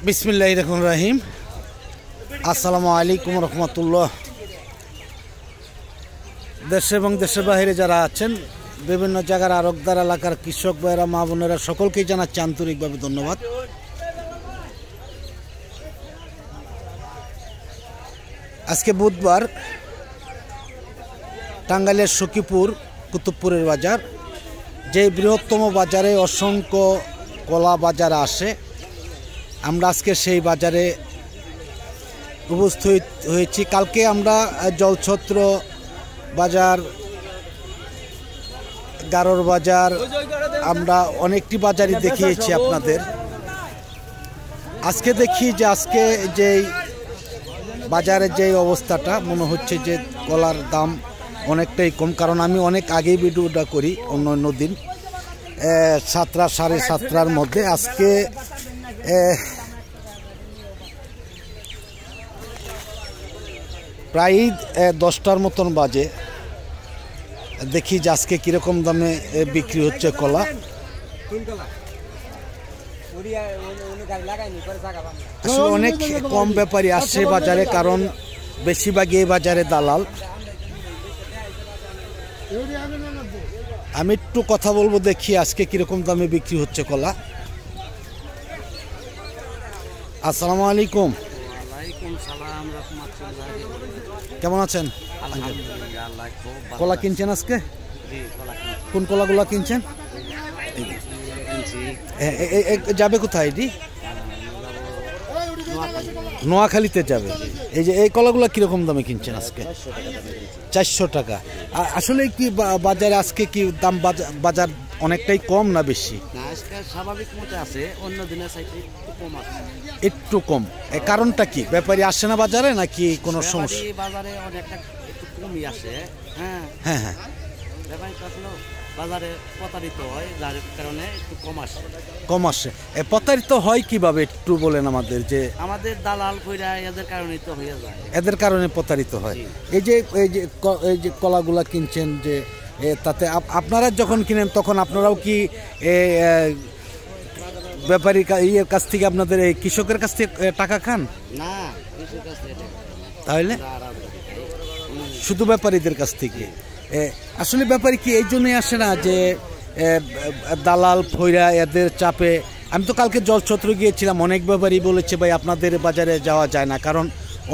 বিসমিল্লাহির রহমানির রহিম। আসসালামু আলাইকুম রহমতুল্লাহ। দেশে এবং দেশের বাইরে যারা আছেন, বিভিন্ন জায়গার আরকদার এলাকার কৃষক ভাইয়েরা, মা বোনেরা, সকলকেই জানাচ্ছি আন্তরিকভাবে ধন্যবাদ। আজকে বুধবার, টাঙ্গাইলের সখীপুর কুতুবপুরের বাজার, যে বৃহত্তম বাজারে অসংখ্য কলা বাজার আসে, আমরা আজকে সেই বাজারে উপস্থিত হয়েছি। কালকে আমরা জলছত্র বাজার, গারোর বাজার, আমরা অনেকটি বাজারই দেখিয়েছি আপনাদের। আজকে দেখি যে আজকে যেই বাজারের যে অবস্থাটা, মনে হচ্ছে যে কলার দাম অনেকটাই কম, কারণ আমি অনেক আগেই ভিডিওটা করি অন্য দিন 7টা সাড়ে 7টার মধ্যে। আজকে প্রায় 10টার মতন বাজে। দেখি যে আজকে কীরকম দামে বিক্রি হচ্ছে কলা। আসলে অনেক কম ব্যাপারী আসছে বাজারে, কারণ বেশিরভাগই এই বাজারে দালাল। আমি একটু কথা বলবো, দেখি আজকে কিরকম দামে বিক্রি হচ্ছে কলা। আসসালামু আলাইকুম। কেমন আছেন? কলা কিনছেন আজকে? কোন কলাগুলা কিনছেন? যাবে কোথায়? এটি নোয়াখালীতে যাবে। এই যে এই কলাগুলা কিরকম দামে কিনছেন আজকে? 400 টাকা। আসলে কি বাজারে আজকে কি দাম, বাজার অনেকটাই কম না বেশি? স্বাভাবিক মতো আছে, অন্য দিনের চাইতে একটু কম আছে। একটু কম, কারণটা কি? ব্যাপারী আসে না বাজারে নাকি কোনো সমস্যা? বাজারে অনেকটা একটু কমই আসে। হ্যাঁ হ্যাঁ হ্যাঁ, ব্যাপারী তো আসলে বাজারে প্রতারিত হয়, যার কারণে একটু কম আসে। কম আসে। প্রতারিত হয় কিভাবে একটু বলেন আমাদের। যে আমাদের দালাল কইরা এদের কারণেই তো হয়ে যায়, এদের কারণে প্রতারিত হয়। এই যে কলাগুলা কিনছেন, যে তাতে আপনারা যখন কিনেন তখন আপনারাও কি ব্যাপারী ইয়ের কাছ থেকে, আপনাদের এই কৃষকের কাছ থেকে টাকা খান? না, তাহলে শুধু ব্যাপারীদের কাছ থেকে? আসলে ব্যাপারী কি এই জন্যই আসে না যে দালাল ফইরা এদের চাপে? আমি তো কালকে জলছত্র গিয়েছিলাম, অনেক ব্যাপারী বলেছে ভাই আপনাদের বাজারে যাওয়া যায় না, কারণ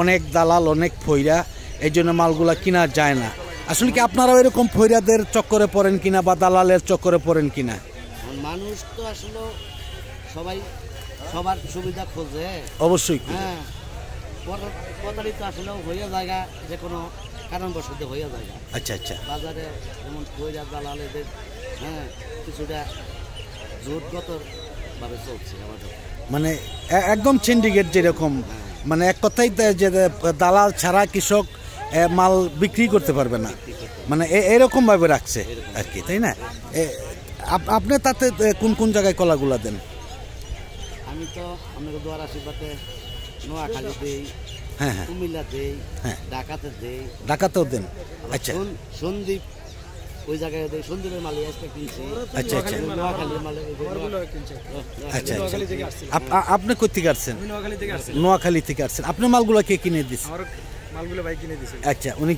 অনেক দালাল, অনেক ফইরা, এই জন্য মালগুলা কিনা যায় না। আসলে কি আপনারাও এরকম ফইরাদের চক্করে পড়েন কিনা, বা দালালের চক্করে পড়েন কিনা? মানুষ তো আসলে সবাই সবার সুবিধা খোঁজে, অবশ্যই। হ্যাঁ, প্রতারিত আসলে হয়ে যায় যে কোনো কারণবশত হয়ে যায়। আচ্ছা আচ্ছা। বাজারে যেমন ফইরা দালাল এদের কিছুটা জোটগত ভাবে চলছে আমাদের, মানে একদম সিন্ডিকেট যেরকম। মানে এক কথাই যে দালাল ছাড়া কৃষক মাল বিক্রি করতে পারবে না, মানে এরকম ভাবে রাখছে আর কি, তাই না? আপনি তাতে কোন কোন জায়গায় কলাগুলা দেন? আমি তো আপনাকে দোয়ার আশীর্বাদে নোয়াখালী দেই, হ্যাঁ হ্যাঁ, কুমিল্লা দেই, হ্যাঁ, ঢাকাতে দেই। ঢাকাতেও দেন? আচ্ছা। সন্দীপ ওই জায়গায় দেই, সন্দীপের মালে আজকে কিনছি। আচ্ছা আচ্ছা, নোয়াখালীর মালে আচ্ছা আচ্ছা। আপনি কই থেকে আসছেন? নোয়াখালী থেকে আসছেন। আপনার মালগুলা কে কিনে দিচ্ছে? মালগুলো ভাই কিনে দিছে। আচ্ছা, উনি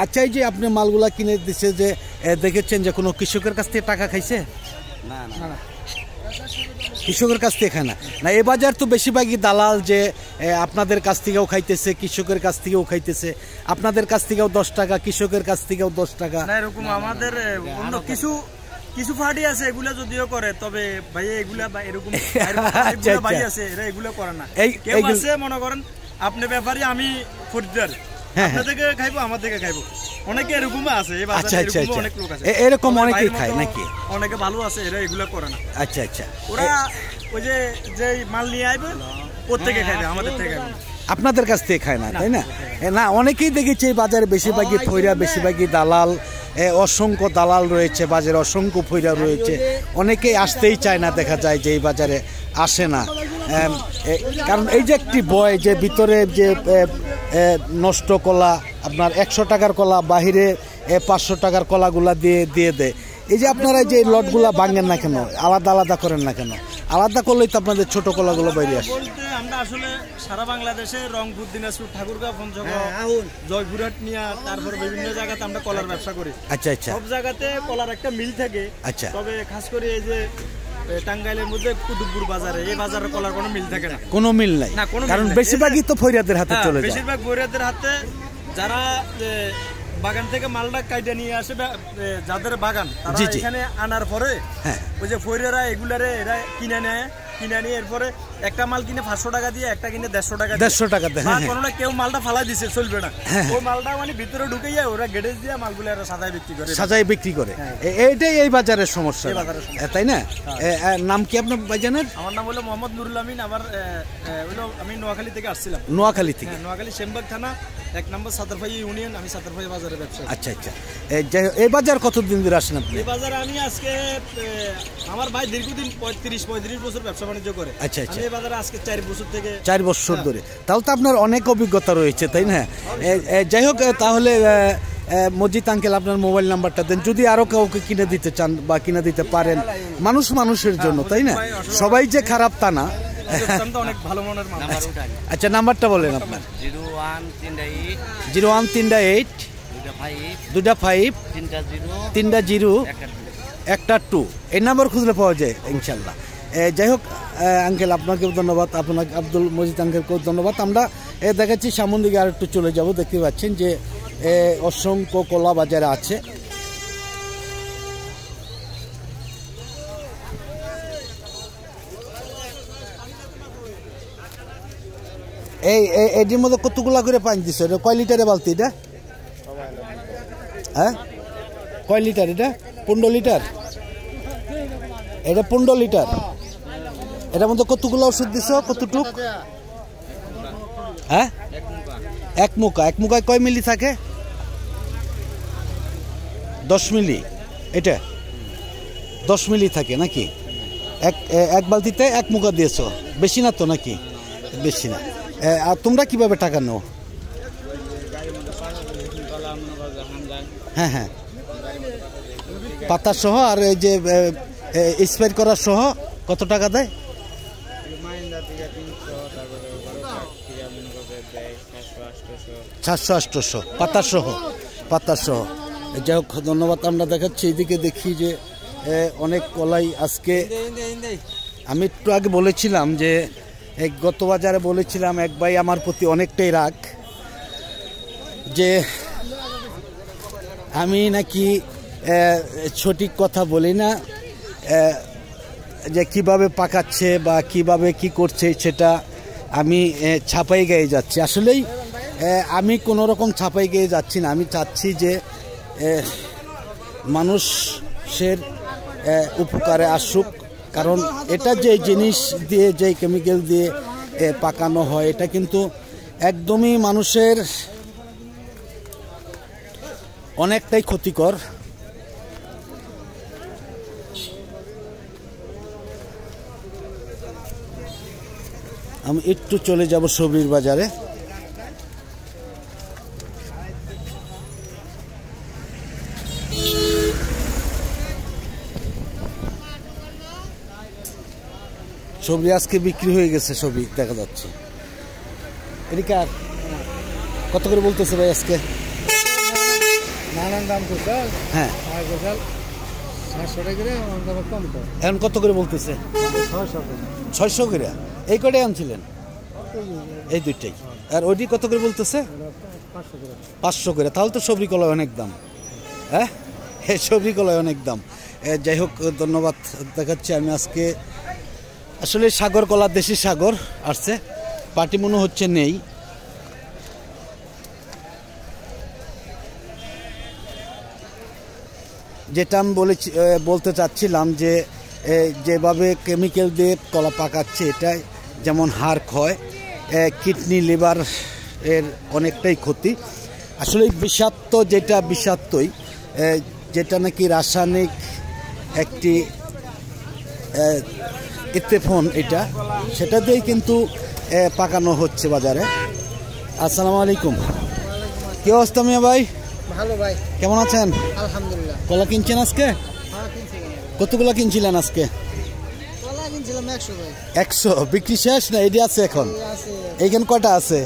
আচ্ছা, এই যে আপনি মালগুলা কিনে দিচ্ছে, যে দেখেছেন যে কোনো কৃষকের কাছ থেকে টাকা খাইছে? না না না, কৃষকের কাছ থেকে খায় না। না, এ বাজার তো বেশিরভাগই দালাল, যে আপনাদের কাছ থেকেও খাইতেছে, কৃষকের কাছ থেকেও খাইতেছে, আপনাদের কাছ থেকেও 10 টাকা, কৃষকের কাছ থেকেও 10 টাকা। না, এরকম আমাদের অন্য কিছু পার্টি আছে, এগুলা যদিও করে, তবে ভাই এগুলা বা এরকম ভাই আছে, এরা এগুলা করে না। কেউ আছে মনে করেন আপনি ব্যাপারী, আমি ফরিদার, আপনাদেরকে খাইবো, আমার থেকে খাইবো, অনেকে এরকম আছে। এই বাজারে এরকম অনেক লোক আছে, এরকম অনেকেই খায় নাকি? অনেকে ভালো আছে, এরা এগুলা করে না। আচ্ছা আচ্ছা। ওরা ওই যে মাল নিয়ে আইবে প্রত্যেকে খাইবে, আমাদের থেকে খাইবে না, আপনাদের কাছ থেকে খায় না, তাই না? না, অনেকেই দেখেছি এই বাজারে বেশিরভাগই ফইরা, বেশিরভাগই দালাল, অসংখ্য দালাল রয়েছে বাজারে, অসংখ্য ফইরা রয়েছে। অনেকেই আসতেই চায় না, দেখা যায় যে এই বাজারে আসে না, কারণ এই যে একটি বয়, যে ভিতরে যে নষ্ট কলা, আপনার 100 টাকার কলা বাহিরে 500 টাকার কলাগুলা দিয়ে দেয়। এই যে আপনারা যে লটগুলা ভাঙেন না কেন, আলাদা আলাদা করেন না কেন? আলাদা করলেই তো আপনাদের ছোট কলাগুলো বাইরে আসে। বলতে আমরা আসলে সারা বাংলাদেশে রংপুর, দিনাজপুর, ঠাকুরগাঁও, পঞ্চগড়, জয়পুরহাট নিয়ে তারপর বিভিন্ন জায়গাতে আমরা কলার ব্যবসা করি। আচ্ছা আচ্ছা। সব জায়গাতে কলার একটা মিল থাকে। আচ্ছা। তবে খাস করে এই যে টাঙ্গাইলের মধ্যে কুতুবপুর বাজারে, এই বাজারে কলার কোনো মিল থাকে না। কোনো মিল নাই, কারণ বেশিরভাগই তো ফরিয়াদের হাতে চলে যায়। বেশিরভাগ ফরিয়াদের হাতে, যারা বাগান থেকে মালটা কাইটে নিয়ে আসে, যাদের বাগান তারা এখানে আনার পরে ওই যে ফরিয়ারা এগুলারে এরা কিনে নেয়, কিনে নিয়ে এরপরে একটা মাল কিনে 500 টাকা দিয়ে, একটা কিনে 150 টাকা, 150 টাকাতে। কোনোটা কেউ মালটা ফালাই দিছে, চলবে না। ওই মালটা মানে ভিতরে ঢুকে যায়, ওরা গেটেজ দিয়ে মালগুলো সাজায় বিক্রি করে। এইটাই এই বাজারের সমস্যা, তাই না? নাম কি আপনার ভাইজানের? আমার নাম হলো মোহাম্মদ নুরুল আমিন। আবার হলো আমি নোয়াখালী থেকে আসছিলাম। নোয়াখালী থেকে? নোয়াখালী শ্যামবাগ থানা, 1 নম্বর সাতারপাই ইউনিয়ন। আমি সাতারপাই বাজারে ব্যবসা। আচ্ছা আচ্ছা। এই বাজার কতদিন ধরে আসেন আপনি? এই বাজারে আমি আজকে, আমার ভাই দীর্ঘদিন 35 বছর ব্যবসা বাণিজ্য করে। আচ্ছা আচ্ছা। এই বাজারে আজকে 4 বছর থেকে। 4 বছর ধরে, তাহলে তো আপনার অনেক অভিজ্ঞতা রয়েছে, তাই না? যাই হোক, তাহলে মজিদ আঙ্কেল আপনার মোবাইল নাম্বারটা দেন, যদি আরো কাউকে কিনে দিতে চান বা কিনে দিতে পারেন। মানুষের জন্য, তাই না? সবাই যে খারাপ তা না। অনেক ভালো মনের মানুষ। আচ্ছা, নাম্বারটা বলেন আপনার। 0138 25 30 1 2। এই নাম্বার খুঁজলে পাওয়া যায় ইনশাল্লাহ। যাই হোক আঙ্কেল, আপনাকেও ধন্যবাদ, আপনাকে আব্দুল মজিদ আঙ্কেলকেও ধন্যবাদ। আমরা দেখাচ্ছি সামন দিকে আর একটু চলে যাব। দেখতে পাচ্ছেন যে অসংখ্য কলা বাজারে আছে। এটির মধ্যে কতগুলা করে পানি দিচ্ছে? এটা কয় লিটারে বালতি এটা? হ্যাঁ, কয় লিটার এটা? 15 লিটার। এটা 15 লিটার। এটার মধ্যে কতগুলো ওষুধ দিছ? কতটুক? হ্যাঁ, এক মুখায় কয় মিলি থাকে? 10 মিলি। এটা 10 মিলি থাকে নাকি? এক বালতিতে 1 মুখা দিয়েছ, বেশি না তো নাকি? বেশি না। আর তোমরা কিভাবে টাকা নাও? হ্যাঁ হ্যাঁ, পাতা সহ আর এই যে স্প্রে করা সহ কত টাকা দেয়? 700-800 পাতা সহ। যাই হোক, ধন্যবাদ। আমরা দেখাচ্ছি এইদিকে, দেখি যে অনেক কলাই আজকে। আমি একটু আগে বলেছিলাম যে গত বাজারে বলেছিলাম এক ভাই আমার প্রতি অনেকটাই রাগ, যে আমি নাকি সঠিক কথা বলি না, যে কিভাবে পাকাচ্ছে বা কিভাবে কি করছে সেটা আমি ছাপাই গিয়ে যাচ্ছি। আসলেই আমি কোনো রকম ছাপাই গিয়ে যাচ্ছি না। আমি চাচ্ছি যে মানুষের উপকারে আসুক, কারণ এটা যে জিনিস দিয়ে, যে কেমিক্যাল দিয়ে পাকানো হয়, এটা কিন্তু একদমই মানুষের অনেকটাই ক্ষতিকর। আমি একটু চলে যাব সবজির বাজারে। সবজি আজকে বিক্রি হয়ে গেছে, সবজি দেখা যাচ্ছে। এদিকে আর কত করে বলতেছে ভাই আজকে? নানান দাম করছে। হ্যাঁ, 700 টাকা কম। এখন কত করে বলতেছে? 600 করে। এই কটাই আনছিলেন? এই দুইটাই। আর ওইটি কত করে বলতেছে? 500 করে। তাহলে তো সবজি কলায় অনেক দাম। হ্যাঁ, সবজি কলায় অনেক দাম। যাই হোক, ধন্যবাদ। দেখাচ্ছি আমি আজকে আসলে সাগর কলা, দেশি সাগর আসছে, পাটি মনে হচ্ছে নেই। যেটা আমি বলতে চাচ্ছিলাম যে যেভাবে কেমিক্যাল দিয়ে কলা পাকাচ্ছে, এটাই যেমন হাড় ক্ষয়, কিডনি, লিভার এর অনেকটাই ক্ষতি। আসলে বিষাক্ত, যেটা বিষাক্তই, যেটা নাকি রাসায়নিক একটি ইত্তেফোন, এটা সেটা দিয়েই কিন্তু পাকানো হচ্ছে বাজারে। আসসালামু আলাইকুম। কি অবস্থা মিয়া ভাই? ভালো ভাই, কেমন আছেন? আলহামদুলিল্লাহ। কলা কিনছেন আজকে? হ্যাঁ, কিনছি। কতগুলো কিনছিলেন আজকে? কলা কিনছিলাম 100 বিক্রি শেষ না এডি আছে এখন? এইখানে কয়টা আছে?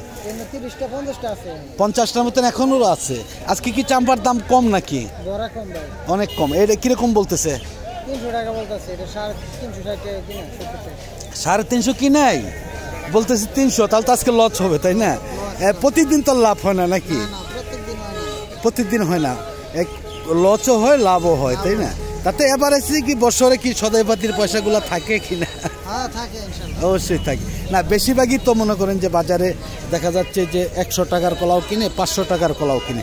50টার মতন এখনো আছে। আজকে কি চাম্পার দাম কম নাকি? অনেক কম। এটা কিরকম বলতেছে? 300 টাকা বলতেছে। এটা 350 টাকা কিনা 350 কি নাই বলতেছে 300, তাহলে তো আজকে লস হবে তাই না? প্রতিদিন তো লাভ হয় না নাকি? প্রতিদিন হয় না, লসও হয় লাভও হয় তাই না? তাতে এবার আছে কি বছরে কি সদাইপাতির পয়সাগুলো থাকে কিনা? অবশ্যই থাকে না। বেশিরভাগই তো মনে করেন যে বাজারে দেখা যাচ্ছে যে 100 টাকার কলাও কিনে, 500 টাকার কলাও কিনে।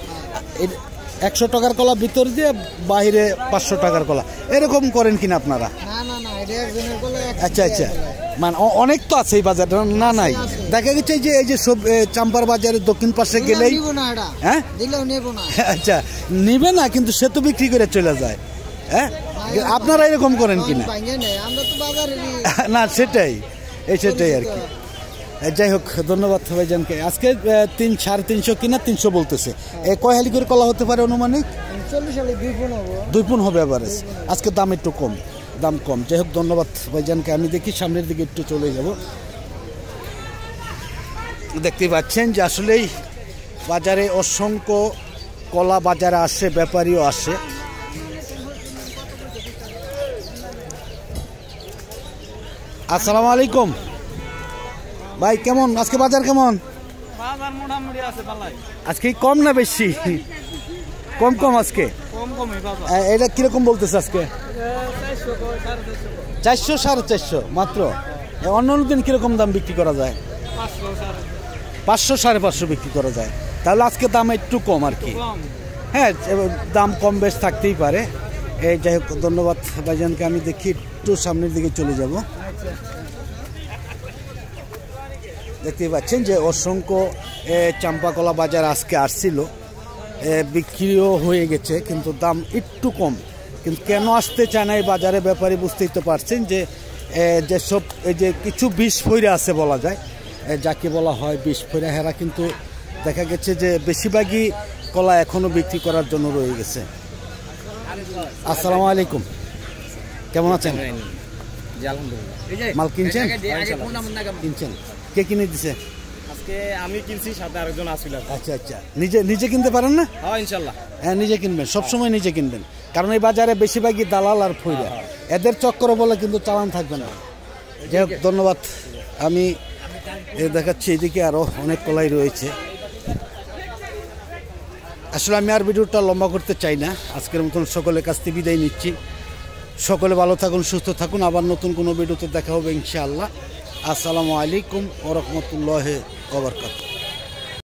100 টাকার কলা ভিতর দিয়ে বাইরে 500 টাকার কলা, এরকম করেন কিনা আপনারা? আচ্ছা আচ্ছা, মানে অনেক তো আছে এই বাজারে না? নাই, দেখা গেছে যে এই যে সব চাম্পার বাজারের দক্ষিণ পাশে গেলেই হ্যাঁ আচ্ছা নিবে না, কিন্তু সে তো বিক্রি করে চলে যায়। হ্যাঁ, আপনারা এরকম করেন কিনা? না সেটাই আর কি। যাই হোক, ধন্যবাদ ভাইজানকে। আজকে 300-350 কিনা 300 বলতেছে। কয় হালি করে কলা হতে পারে অনুমানিক? 2 পুন হবে এভারেজ। আজকে দাম একটু কম, দাম কম। যাই হোক, ধন্যবাদ ভাইজানকে। আমি দেখি সামনের দিকে একটু চলে যাব। দেখতে পাচ্ছেন যে আসলেই বাজারে অসংখ্য কলা বাজারে আসে, ব্যাপারীও আসে। আসসালামু আলাইকুম ভাই, কেমন আজকে বাজার? কেমন বাজার? মোটামুটি আছে ভালোই। আজকে কম না বেশি? কম আজকে। এটা কিরকম বলতেছে আজকে? 400 450 মাত্র। অন্য দিন কিরকম দাম বিক্রি করা যায়? 500 550 বিক্রি করা যায়। তাহলে আজকে দাম একটু কম আর কি। হ্যাঁ, দাম কম বেশ থাকতেই পারে। যাই হোক, ধন্যবাদ ভাইজানকে। আমি দেখি একটু সামনের দিকে চলে যাব। দেখতে পাচ্ছেন যে অসংখ্য চাম্পা কলা বাজার আজকে আসছিল, বিক্রিও হয়ে গেছে, কিন্তু দাম একটু কম। কিন্তু কেন আসতে চায় না এই বাজারে ব্যাপারী বুঝতেই তো পারছেন যে যেসব এই যে কিছু বিষ ফইরা আছে বলা যায়, যাকে বলা হয় বিষ ফইরা, হেরা কিন্তু দেখা গেছে যে বেশিরভাগই কলা এখনো বিক্রি করার জন্য রয়ে গেছে। আসসালামু আলাইকুম, কেমন আছেন? মাল কিনছেন? কে কিনে দিছে? আজকে আমি কিনছি, সাথে আরেকজন আসছিল। আচ্ছা আচ্ছা, নিজে কিনতে পারেন না? হ্যাঁ ইনশাআল্লাহ। হ্যাঁ, নিজে কিনবেন, সবসময় নিজে কিনবেন, কারণ এই বাজারে বেশিরভাগই দালাল আর ফইরা, এদের চক্কর বলে কিন্তু চালান থাকবে না। যাই হোক, ধন্যবাদ। আমি দেখাচ্ছি এদিকে আরো অনেক কলাই রয়েছে। আসলে আমি আর ভিডিওটা লম্বা করতে চাই না। আজকের মতন সকলের কাছ থেকে বিদায় নিচ্ছি। সকলে ভালো থাকুন, সুস্থ থাকুন। আবার নতুন কোনো ভিডিওতে দেখা হবে ইনশাআল্লাহ। আসসালামু আলাইকুম ওয়া রাহমাতুল্লাহি ওয়া বারাকাতুহু।